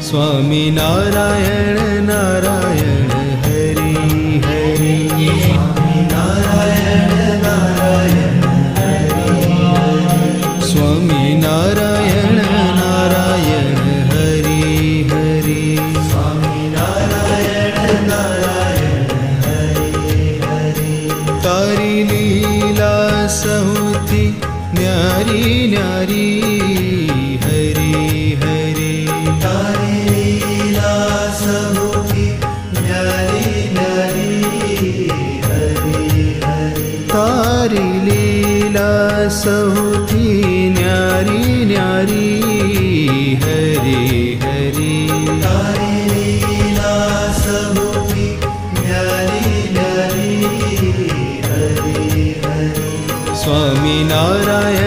स्वामी नारायण नारायण हरि हरि स्वामी नारायण नारायण हरि हरि स्वामी नारायण नारायण हरि हरि स्वामी नारायण नारायण हरि हरि तारी लीला सौथी न्यारी न्यारी हरि हरि तारी लीला सौथी न्यारी न्यारी हरि हरि तारी लीला सौथी न्यारी न्यारी हरि हरि तारी लीला सौथी न्यारी न्यारी हरि हरि स्वामी नारायण